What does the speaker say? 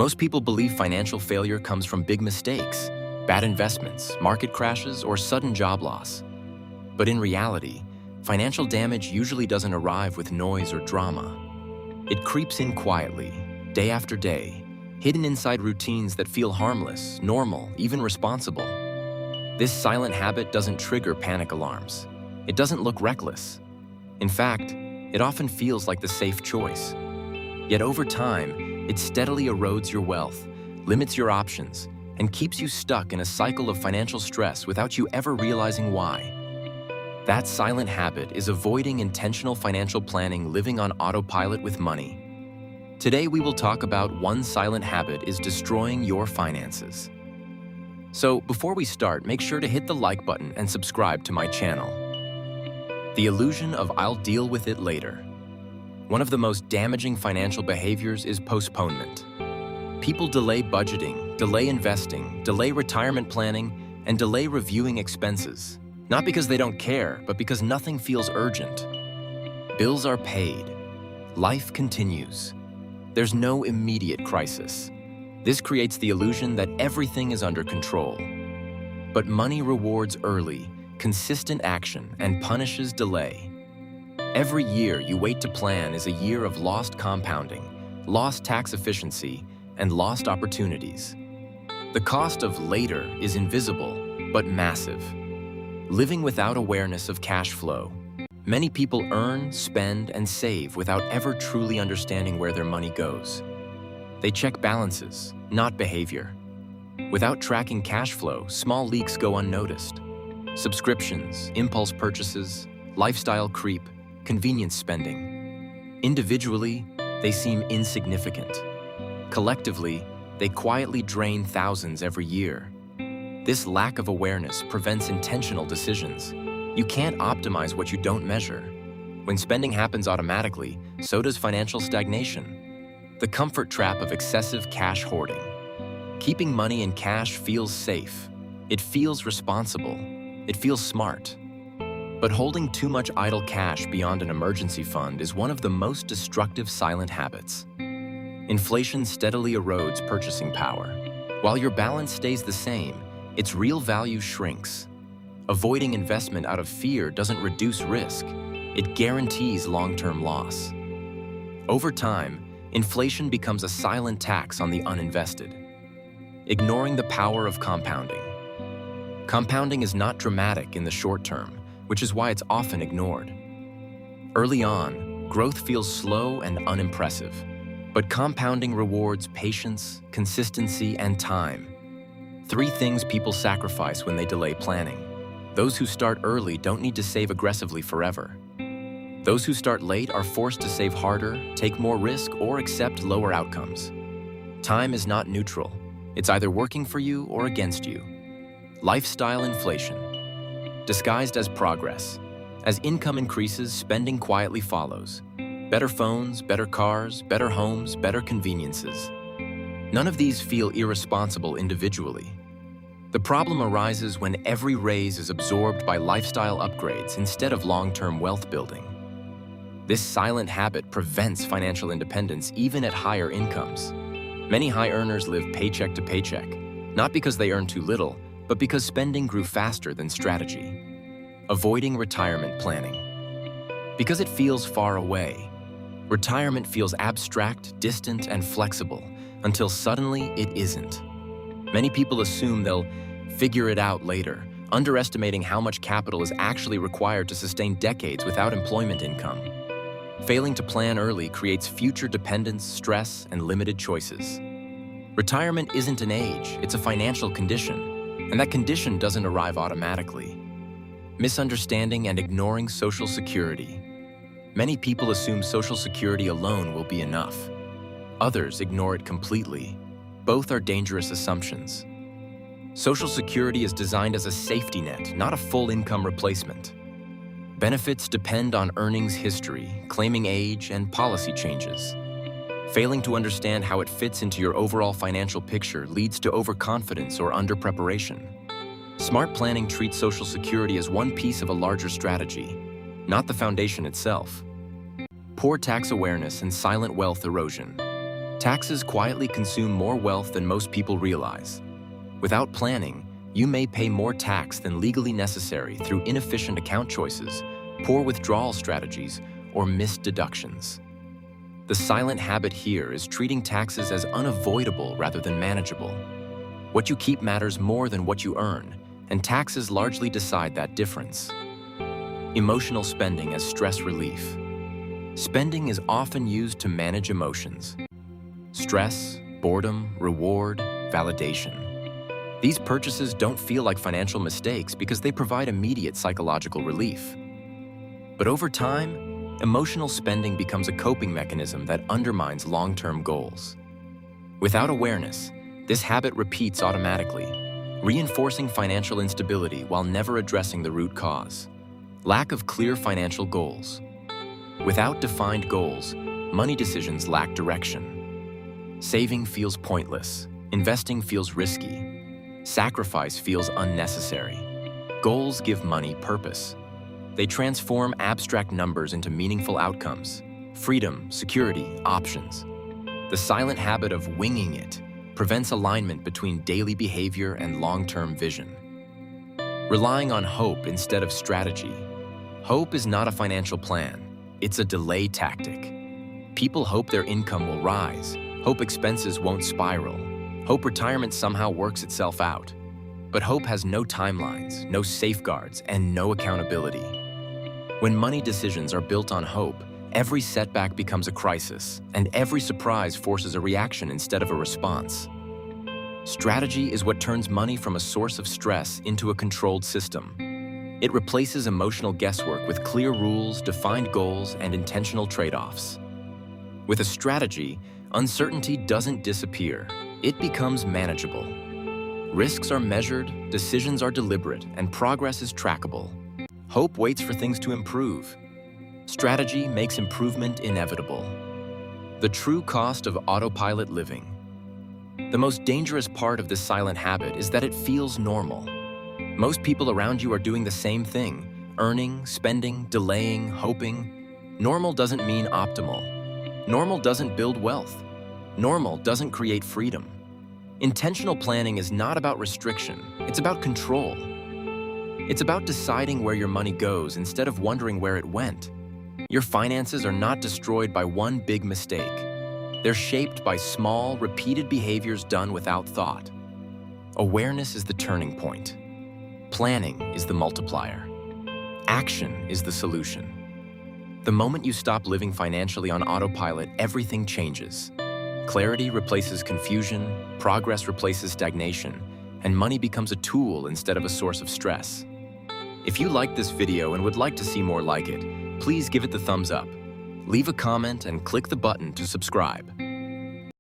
Most people believe financial failure comes from big mistakes, bad investments, market crashes, or sudden job loss. But in reality, financial damage usually doesn't arrive with noise or drama. It creeps in quietly, day after day, hidden inside routines that feel harmless, normal, even responsible. This silent habit doesn't trigger panic alarms. It doesn't look reckless. In fact, it often feels like the safe choice. Yet over time, it steadily erodes your wealth, limits your options, and keeps you stuck in a cycle of financial stress without you ever realizing why. That silent habit is avoiding intentional financial planning, living on autopilot with money. Today we will talk about one silent habit is destroying your finances. So before we start, make sure to hit the like button and subscribe to my channel. The illusion of I'll deal with it later. One of the most damaging financial behaviors is postponement. People delay budgeting, delay investing, delay retirement planning, and delay reviewing expenses. Not because they don't care, but because nothing feels urgent. Bills are paid. Life continues. There's no immediate crisis. This creates the illusion that everything is under control. But money rewards early, consistent action and punishes delay. Every year you wait to plan is a year of lost compounding, lost tax efficiency, and lost opportunities. The cost of later is invisible, but massive. Living without awareness of cash flow. Many people earn, spend, and save without ever truly understanding where their money goes. They check balances, not behavior. Without tracking cash flow, small leaks go unnoticed. Subscriptions, impulse purchases, lifestyle creep, convenience spending. Individually, they seem insignificant. Collectively, they quietly drain thousands every year. This lack of awareness prevents intentional decisions. You can't optimize what you don't measure. When spending happens automatically, so does financial stagnation. The comfort trap of excessive cash hoarding. Keeping money in cash feels safe. It feels responsible. It feels smart. But holding too much idle cash beyond an emergency fund is one of the most destructive silent habits. Inflation steadily erodes purchasing power. While your balance stays the same, its real value shrinks. Avoiding investment out of fear doesn't reduce risk. It guarantees long-term loss. Over time, inflation becomes a silent tax on the uninvested. Ignoring the power of compounding. Compounding is not dramatic in the short term, which is why it's often ignored. Early on, growth feels slow and unimpressive, but compounding rewards patience, consistency, and time. 3 things people sacrifice when they delay planning. Those who start early don't need to save aggressively forever. Those who start late are forced to save harder, take more risk, or accept lower outcomes. Time is not neutral. It's either working for you or against you. Lifestyle inflation. Disguised as progress. As income increases, spending quietly follows. Better phones, better cars, better homes, better conveniences. None of these feel irresponsible individually. The problem arises when every raise is absorbed by lifestyle upgrades instead of long-term wealth building. This silent habit prevents financial independence even at higher incomes. Many high earners live paycheck to paycheck, not because they earn too little, but because spending grew faster than strategy. Avoiding retirement planning. Because it feels far away. Retirement feels abstract, distant, and flexible, until suddenly it isn't. Many people assume they'll figure it out later, underestimating how much capital is actually required to sustain decades without employment income. Failing to plan early creates future dependence, stress, and limited choices. Retirement isn't an age, it's a financial condition, and that condition doesn't arrive automatically. Misunderstanding and ignoring Social Security. Many people assume Social Security alone will be enough. Others ignore it completely. Both are dangerous assumptions. Social Security is designed as a safety net, not a full income replacement. Benefits depend on earnings history, claiming age, and policy changes. Failing to understand how it fits into your overall financial picture leads to overconfidence or under-preparation. Smart planning treats Social Security as one piece of a larger strategy, not the foundation itself. Poor tax awareness and silent wealth erosion. Taxes quietly consume more wealth than most people realize. Without planning, you may pay more tax than legally necessary through inefficient account choices, poor withdrawal strategies, or missed deductions. The silent habit here is treating taxes as unavoidable rather than manageable. What you keep matters more than what you earn, and taxes largely decide that difference. Emotional spending as stress relief. Spending is often used to manage emotions. Stress, boredom, reward, validation. These purchases don't feel like financial mistakes because they provide immediate psychological relief. But over time, emotional spending becomes a coping mechanism that undermines long-term goals. Without awareness, this habit repeats automatically, reinforcing financial instability while never addressing the root cause. Lack of clear financial goals. Without defined goals, money decisions lack direction. Saving feels pointless. Investing feels risky. Sacrifice feels unnecessary. Goals give money purpose. They transform abstract numbers into meaningful outcomes. Freedom, security, options. The silent habit of winging it prevents alignment between daily behavior and long-term vision. Relying on hope instead of strategy. Hope is not a financial plan. It's a delay tactic. People hope their income will rise, hope expenses won't spiral, hope retirement somehow works itself out. But hope has no timelines, no safeguards, and no accountability. When money decisions are built on hope, every setback becomes a crisis, and every surprise forces a reaction instead of a response. Strategy is what turns money from a source of stress into a controlled system. It replaces emotional guesswork with clear rules, defined goals, and intentional trade-offs. With a strategy, uncertainty doesn't disappear. It becomes manageable. Risks are measured, decisions are deliberate, and progress is trackable. Hope waits for things to improve. Strategy makes improvement inevitable. The true cost of autopilot living. The most dangerous part of this silent habit is that it feels normal. Most people around you are doing the same thing, earning, spending, delaying, hoping. Normal doesn't mean optimal. Normal doesn't build wealth. Normal doesn't create freedom. Intentional planning is not about restriction, it's about control. It's about deciding where your money goes instead of wondering where it went. Your finances are not destroyed by one big mistake. They're shaped by small, repeated behaviors done without thought. Awareness is the turning point. Planning is the multiplier. Action is the solution. The moment you stop living financially on autopilot, everything changes. Clarity replaces confusion, progress replaces stagnation, and money becomes a tool instead of a source of stress. If you liked this video and would like to see more like it, please give it the thumbs up. Leave a comment and click the button to subscribe.